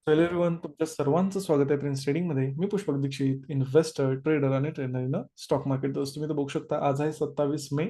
Hello everyone, तुमच्या सर्वांचं स्वागत आहे प्रिन्स ट्रेडिंगमध्ये. मी पुष्पक दीक्षित, इन्व्हेस्टर, ट्रेडर आणि ट्रेनर इन स्टॉक मार्केट. दोस्त तुम्ही तर बघू शकता, आज आहे 27 मे,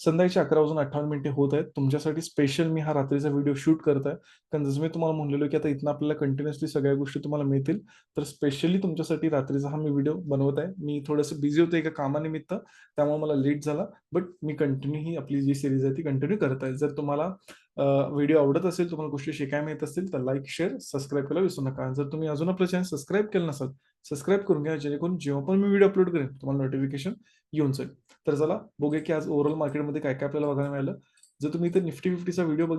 संध्याकाळची 11 वाजून 58 मिनिटे होत आहेत. तुमच्यासाठी स्पेशल मी हा रात्रीचा व्हिडिओ शूट करत आहे, कारण जसं मी तुम्हाला म्हणलेलो की आता इथनं आपल्याला कंटिन्युअसली सगळ्या गोष्टी तुम्हाला मिळतील. तर स्पेशली तुमच्यासाठी रात्रीचा हा मी व्हिडिओ बनवत आहे. मी थोडंसं बिझी होतो एका कामानिमित्त, त्यामुळे मला लेट झाला, बट मी कंटिन्यू ही आपली जी सिरीज आहे ती कंटिन्यू करत आहे. जर तुम्हाला व्हिडिओ आवडत असेल, तुम्हाला गोष्टी शिकायला मिळत असतील, तर लाईक, शेअर, सबस्क्राईब करायला विसरू नका. जर तुम्ही अजून आपलं चॅनल सबस्क्राईब केलं नसाल, सबस्क्राईब करून घ्या, जेणेकरून जेव्हा पण मी व्हिडिओ अपलोड करेन तुम्हाला नोटिफिकेशन येऊन जाईल. तर चला बघूया की आज ओव्हरऑल मार्केटमध्ये काय काय आपल्याला बघायला मिळालं. जर तुम्ही इथे निफ्टी फिफ्टीचा व्हिडिओ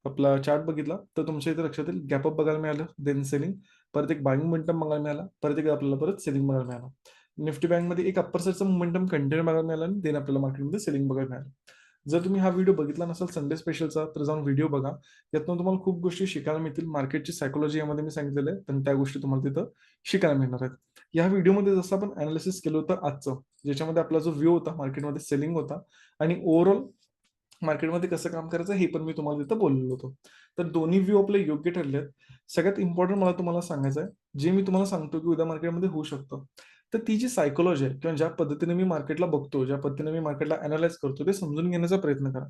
आपला चार्ट बघितला, तर तुमच्या इथे लक्षात येईल गॅपअप बघायला मिळालं, देन सेलिंग, परत एक बाईंग मोमेंटम बघायला मिळाला, परत एक आपल्याला परत सेलिंग बघायला मिळाला. निफ्टी बँकमध्ये एक अप्पर साईडचा मोमेंटम कंटिन्यू बघायला मिळाला आणि देन आपल्याला मार्केटमध्ये सेलिंग बघायला मिळालं. जर तुम्ही हा व्हिडिओ बघितला नसाल संडे स्पेशलचा, तर जाऊन व्हिडिओ बघा. यातून तुम्हाला खूप गोष्टी शिकायला मिळतील. मार्केटची सायकोलॉजी यामध्ये मी सांगितलेलं आहे, तर त्या गोष्टी तुम्हाला तिथं शिकायला मिळणार आहेत. या व्हिडिओमध्ये जसं आपण अनालिसिस केलं होतं आजचं, ज्याच्यामध्ये आपला जो व्ह्यू होता मार्केटमध्ये सेलिंग होता आणि ओव्हरऑल मार्केटमध्ये कसं काम करायचं हे पण मी तुम्हाला तिथं बोललेलो होतो. तर दोन्ही व्ह्यू आपले योग्य ठरले आहेत. सगळ्यात इम्पॉर्टंट मला तुम्हाला सांगायचं आहे, जे मी तुम्हाला सांगतो की उद्या मार्केटमध्ये होऊ शकतं, तर ती जी सायकोलॉजी आहे किंवा ज्या पद्धतीने मी मार्केटला बघतो, ज्या पद्धतीने मी मार्केटला अॅनलाईज करतो, ते समजून घेण्याचा प्रयत्न करा.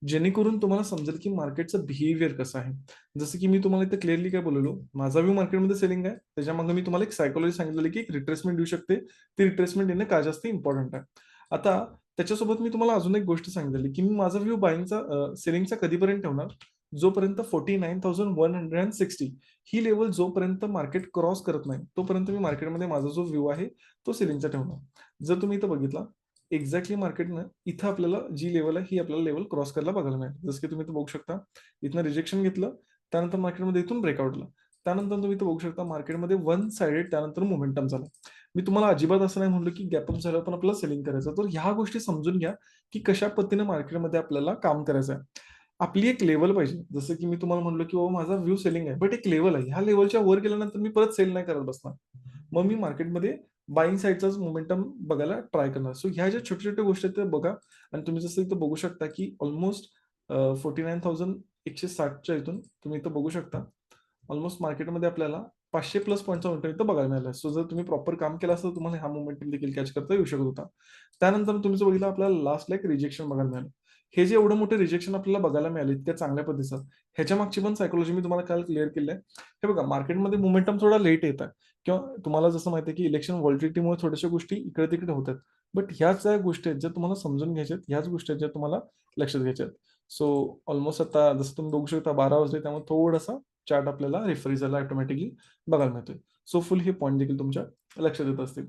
जेणेकरून तुम्हाला समजेल की मार्केटचं बिहेवियर कसं आहे. जसं की मी तुम्हाला इथे क्लिअरली काय बोललेलो, माझा व्ह्यू मार्केटमध्ये सेलिंग आहे. त्याच्यामागे मी तुम्हाला एक सायकॉलॉजी सांगितलेली की एक रिट्रेसमेंट देऊ शकते. ती रिट्रेसमेंट येणं का जास्त इम्पॉर्टंट आहे. आता त्याच्यासोबत मी तुम्हाला अजून एक गोष्ट सांगितलेली की मी माझा व्ह्यू सेलिंगचा कधीपर्यंत ठेवणार, जोपर्यंत 49,160 ही लेवल जोपर्यंत मार्केट क्रॉस करत नाही, तोपर्यंत मी मार्केटमध्ये माझा जो व्ह्यू आहे तो सेलिंगचा ठेवणार. जर तुम्ही इथं बघितला, एक्झॅक्टली मार्केटनं इथं आपल्याला जी लेवल आहे ही आपल्याला लेवल क्रॉस करायला बघायला मिळेल. जसं की तुम्ही इथं बघू शकता, इथनं रिजेक्शन घेतलं, त्यानंतर मार्केटमध्ये इथून ब्रेकआउट आला. त्यानंतर तुम्ही इथं बघू शकता मार्केटमध्ये वन साइडेड त्यानंतर मोमेंटम झाला. मी तुम्हाला अजिबात असं नाही म्हणलं की गॅपअप झाल्यावर पण आपल्याला सेलिंग करायचं. तर ह्या गोष्टी समजून घ्या की कशा पद्धतीने मार्केटमध्ये आपल्याला काम करायचं आहे. आपली एक लेवल पाहिजे. जसं की मी तुम्हाला म्हणलं की बाबा माझा व्ह्यू सेलिंग आहे, बट एक लेवल आहे. ह्या लेवलच्या वर गेल्यानंतर मी परत सेल नाही करत बसणार. मग मी मार्केटमध्ये बाईंग साइडचाच मोमेंटम बघायला ट्राय करणार. सो ह्या ज्या छोट्या-छोट्या गोष्टी आहेत त्या बघा आणि तुम्ही जसं इथं बघू शकता की ऑलमोस्ट 49,160च्या इथून तुम्ही इथं बघू शकता. ऑलमोस्ट मार्केटमध्ये आपल्याला 500 प्लस पॉईंटचा मोमेंटम इथं बघायला मिळाला. सो जर तुम्ही प्रॉपर काम केलं असतं, तर तुम्हाला हा मोमेंटम देखील कॅच करता येऊ शकत होता. त्यानंतर तुम्ही जर बघितलं आपल्याला लास्टला एक रिजेक्शन बघायला मिळालं. हे जे एवढं मोठं रिजेक्शन आपल्याला बघायला मिळालं इतक्या चांगल्या पद्धतीचं, ह्याच्या मागची पण सायकॉलॉजी मी तुम्हाला काल क्लिअर केली आहे. हे बघा मार्केटमध्ये मोमेंटम थोडा लेट येत आहे किंवा तुम्हाला जसं माहिती आहे की इलेक्शन व्हॉलटिलिटीमुळे थोड्याशा गोष्टी इकडे-तिकडे होतात. बट ह्याच ज्या गोष्टी आहेत, ज्या तुम्हाला समजून घ्यायच्या आहेत, ह्याच गोष्टी आहेत ज्या तुम्हाला लक्षात घ्यायच्या आहेत. सो ऑलमोस्ट आता जसं तुम्ही बघू शकता 12 वाजले, त्यामुळे थोडासा चार्ट आपल्याला रिफ्रेश झाला ऑटोमॅटिकली बघायला मिळतोय. सो फुल हे पॉईंट देखील तुमच्या लक्षात येत असतील.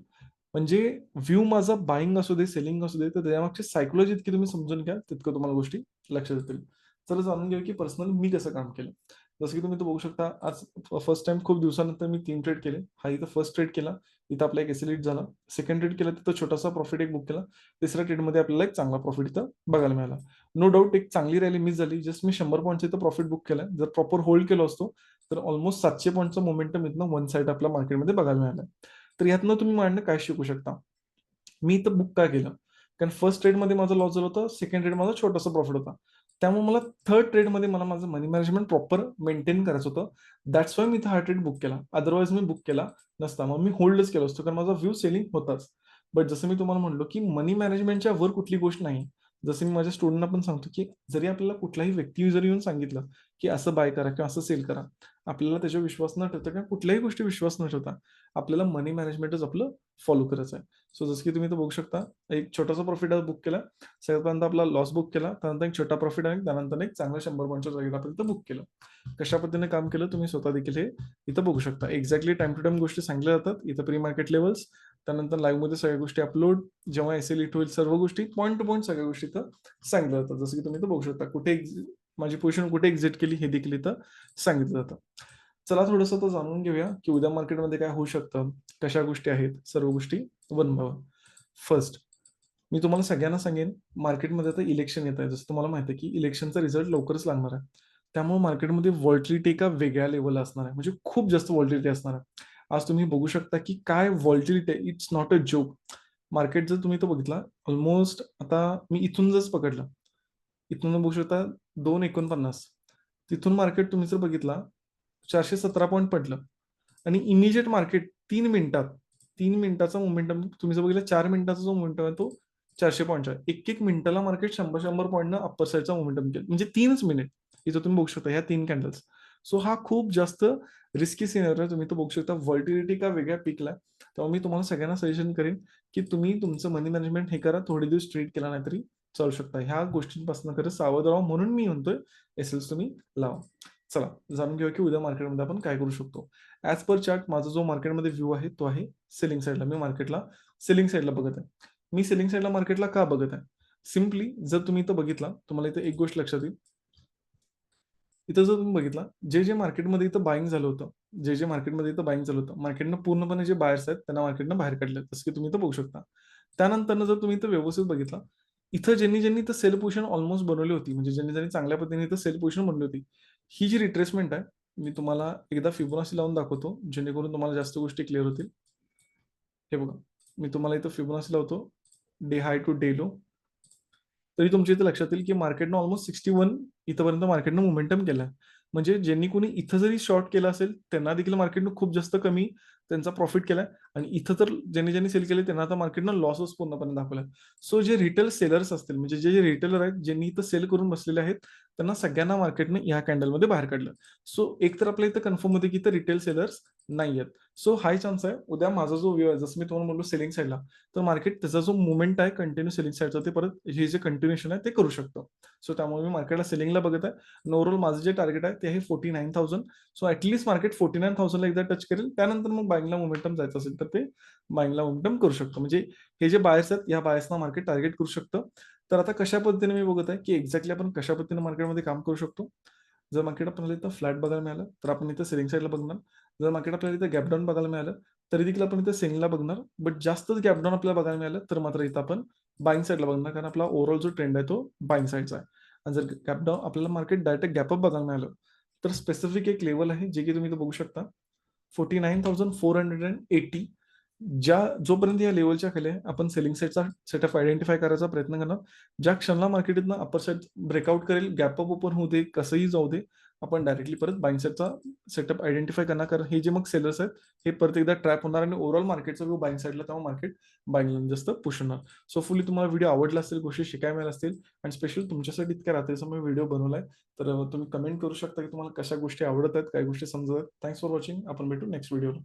म्हणजे व्ह्यू माझा बाईंग असू दे, सेलिंग असू दे, तर त्यामागची सायकॉलॉजी इतकी तुम्ही समजून घ्या, तितकं तुम्हाला गोष्टी लक्षात येतील. चला जाणून घेऊया की पर्सनली मी कसं काम केलं. जसं की तुम्ही इथं बघू शकता, आज फर्स्ट टाईम खूप दिवसानंतर मी 3 ट्रेड केले. हा इथं फर्स्ट ट्रेड केला. इथं आपला एक एस झाला. सेकंड ट्रेड केला, तिथं छोटासा प्रॉफिट एक बुक केला. तिसऱ्या ट्रेडमध्ये आपल्याला एक चांगला प्रॉफिट इथं बघायला मिळाला. नो डाऊट एक चांगली रॅली मिस झाली. जस्ट मी 100 पॉइंटचं इथं प्रॉफिट बुक केलाय. जर प्रॉपर होल्ड केलो असतो, तर ऑलमोस्ट 700 पॉइंटचा मोमेंटम इथनं वन साइड आपल्या मार्केटमध्ये बघायला मिळाला. तर यातनं तुम्ही माझ्याकडनं काय शिकू शकता? मी इथं बुक का केलं? कारण फर्स्ट ट्रेडमध्ये माझा लॉस झाला होता. सेकंड ट्रेड माझा छोटासा प्रॉफिट होता. त्यामुळे मला थर्ड ट्रेडमध्ये मला माझं मनी मॅनेजमेंट प्रॉपर मेंटेन करायचं होतं. दॅट्स वाय मी इथं हा ट्रेड बुक केला. अदरवाईज मी बुक केला नसता. मग मी होल्डच केलं असतं कारण माझा व्ह्यू सेलिंग होताच. बट जसं मी तुम्हाला म्हणलो, की मनी मॅनेजमेंटच्या वर कुठली गोष्ट नाही. जसं मी माझ्या स्टुडंटना पण सांगतो, की जरी आपल्याला कुठलाही व्यक्ती जरी येऊन सांगितलं, की असं बाय करा किंवा असं सेल करा. आपल्याला त्याच्यावर विश्वास न ठेवता किंवा कुठल्याही गोष्टी विश्वास न ठेवता आपल्याला मनी मॅनेजमेंटच आपलं फॉलो करायचं आहे. सो जसं की तुम्ही इथं बघू शकता, एक छोटासा प्रॉफिट आज बुक केला. सगळ्यात पहिल्यांदा आपला लॉस बुक केला. त्यानंतर एक छोटा प्रॉफिट आणि त्यानंतर एक चांगला 100 पॉइंटच्या जागेला आपण इथं बुक केलं. कशा पद्धतीने काम केलं तुम्ही स्वतः देखील हे इथं बघू शकता. एक्झॅक्टली टाईम टू टाईम गोष्टी सांगितल्या जातात. इथं प्री मार्केट लेव्हल्स, त्यानंतर लाईव्हमध्ये सगळ्या गोष्टी अपलोड, जेव्हा एस-एल हिट होईल सर्व गोष्टी पॉइंट टू पॉइंट सगळ्या गोष्टी इथं सांगितल्या जातात. जसं की तुम्ही इथं बघू शकता. माझी पोझिशन कुठे एक्झिट केली हे देखील इथं सांगितलं जातं. चला थोडंसं तर जाणून घेऊया, की उद्या मार्केटमध्ये काय होऊ शकतं, कशा गोष्टी आहेत, सर्व गोष्टी वन बाय वन. फर्स्ट, मी तुम्हाला सगळ्यांना सांगेन, मार्केटमध्ये आता इलेक्शन येत आहे. जसं तुम्हाला माहिती आहे, की इलेक्शनचा रिझल्ट लवकरच लागणार आहे. त्यामुळे मार्केटमध्ये व्हॉलटिलिटी एका वेगळ्या लेव्हलला असणार आहे. म्हणजे खूप जास्त व्हॉलटिलिटी असणार आहे. आज तुम्ही बघू शकता, की काय व्हॉलटिलिटी आहे. It's not a joke. Market जर तुम्ही तो बघितला, ऑलमोस्ट आता मी इथून जर पकडलं, इथून बघू शकता 2.49. तिथून मार्केट तुम्ही जर बघितला 417 पॉइंट पडलं. आणि इमिजिएट मार्केट 3 मिनिटाचा मोमेंटम तुम्ही जर बघितलं 4 मिनिटाचा जो मोमेंटम आहे तो 400 पॉईंटचा आहे. एक मिनिटाला मार्केट 100 पॉईंटनं अप्पर साईडचा मोमेंटम केलं म्हणजे 3च मिनिट इथं तुम्ही बघू शकता ह्या 3 कॅन्डल्स. सो हा खूप जास्त रिस्की सिनेरियो आहे. तुम्ही तो बघू शकता व्हॉल्टिलिटी का वेगळ्या पिकला. तेव्हा मी तुम्हाला सगळ्यांना सजेशन करेन की तुम्ही तुमचं मनी मॅनेजमेंट हे करा, थोडे दिवस ट्रेड केला नाही तरी चालू शकता. ह्या गोष्टींपासून खरं सावध राहा म्हणून मी म्हणतोय एस तुम्ही लावा. चला जाणून घेऊया की उद्या मार्केटमध्ये आपण काय करू शकतो. ऍज पर चार्ट माझा जो मार्केटमध्ये व्ह्यू आहे तो आहे सेलिंग साईडला. मी मार्केटला सेलिंग साईडला बघत आहे. मी सेलिंग साईडला मार्केटला का बघत आहे? सिम्पली जर तुम्ही इथं बघितला तुम्हाला इथं एक गोष्ट लक्षात येईल. इथं जर तुम्ही बघितला जे मार्केटमध्ये इथं बाईंग झालं होतं, जे मार्केटमध्ये इथं बाईंग झालं होतं, मार्केटनं पूर्णपणे जे बायर्स आहेत त्यांना मार्केटनं बाहेर काढलं जसं की तुम्ही इथं बघू शकता. त्यानंतर जर तुम्ही इथं व्यवस्थित बघितला, इथं ज्यांनी इथं सेल पोझिशन ऑलमोस्ट बनवली होती, म्हणजे ज्यांनी चांगल्या पद्धतीने इथं सेल पोझिशन बनवली होती, ही जी रिट्रेसमेंट आहे, मी तुम्हाला एकदा फिबोनाची लावून दाखवतो, जेणेकरून तुम्हाला जास्त गोष्टी क्लिअर होतील. हे बघा, मी तुम्हाला इथं फिबोनाची लावतो, day high to day low. तरी तुमच्या इथे लक्षात येईल की मार्केटनं ऑलमोस्ट 61 इथपर्यंत मार्केटनं मोमेंटम केलाय. म्हणजे ज्यांनी कोणी इथं जरी शॉर्ट केला असेल, त्यांना देखील मार्केटनं खूप जास्त कमी त्यांचा प्रॉफिट केलाय आणि इथं तर ज्यांनी सेल केले त्यांना आता मार्केटनं लॉसच पूर्णपणे दाखवलाय. सो जे रिटेल सेलर्स असतील म्हणजे जे रिटेलर आहेत, ज्यांनी इथं सेल करून बसलेले आहेत, त्यांना सगळ्यांना मार्केटनं ह्या कॅन्डलमध्ये बाहेर काढलं. सो एक तर आपल्या इथं कन्फर्म होते की इथं रिटेल सेलर्स नाही आहेत. सो हाय चान्स आहे उद्या माझा जो व्यू आहे, जसं मी तुम्हाला म्हणलो सेलिंग साईडला, तर मार्केट त्याचा जो मुवमेंट आहे कंटिन्यू सेलिंग साईडचा ते परत हे जे कंटिन्युएशन आहे ते करू शकतो. सो त्यामुळे मी मार्केटला सेलिंगला बघत आहे आणि ओव्हरऑल माझं जे टार्गेट आहे ते आहे 49,000. सो ऍटलीस्ट मार्केट 49,000ला एकदा टच करेल, त्यानंतर मग बाईंगला मोमेंटम जायचं असेल तर ते बाईंगला मोमेंटम करू शकतो. म्हणजे हे जे बायर्स आहेत या बायर्सना मार्केट टार्गेट करू शकतं. तर आता कशा पद्धतीने मी बघत आहे की एक्झॅक्टली आपण कशा पद्धतीने मार्केटमध्ये काम करू शकतो. जर मार्केट आपल्याला इथं फ्लॅट बघायला मिळालं तर आपण इथं सेलिंग साईडला बघणार. जर मार्केट आपल्याला इथं गॅप डाऊन बघायला मिळालं तरी देखील आपण इथं सेलिंगला बघणार. बट जास्तच गॅप डाऊन आपल्याला बघायला मिळालं तर मात्र इथं आपण बाईंग साईडला बघणार, कारण आपला ओव्हरऑल जो ट्रेंड आहे तो बाईंग साईडचा आहे. आणि जर गॅप डाऊन आपल्याला मार्केट डायरेक्ट गॅपअप बघायला मिळालं तर स्पेसिफिक एक लेवल आहे जे की तुम्ही इथं बघू शकता 49,480. जोपर्यंत या लेवलच्या खाली आहे, आपण सेलिंग साईडचा सेटअप आयडेंटिफाय करायचा प्रयत्न करणार. ज्या क्षणाला मार्केट इथनं अपर साईड ब्रेकआउट करेल, गॅपअप ओपन होऊ दे, कसंही जाऊ दे, आपण डायरेक्टली परत बाईंग साईडचा सेटअप आयडेंटिफाय करणार. कारण हे जे मग सेलर्स आहेत हे परत एकदा ट्रॅप होणार आणि ओव्हरऑल मार्केटचा व्यू बाईंग साईडला, तेव्हा मार्केट बाईंगला जास्त पुश होणार. सो फुली तुम्हाला व्हिडिओ आवडला असेल, गोष्टी शिकायला मिळाल्या असतील आणि स्पेशल तुमच्यासाठी इतक्या रात्रीचा मी व्हिडिओ बनवलाय. तर तुम्ही कमेंट करू शकता की तुम्हाला कशा गोष्टी आवडत आहेत, काय गोष्टी समजत आहेत. Thanks for watching. आपण भेटू नेक्स्ट व्हिडिओला.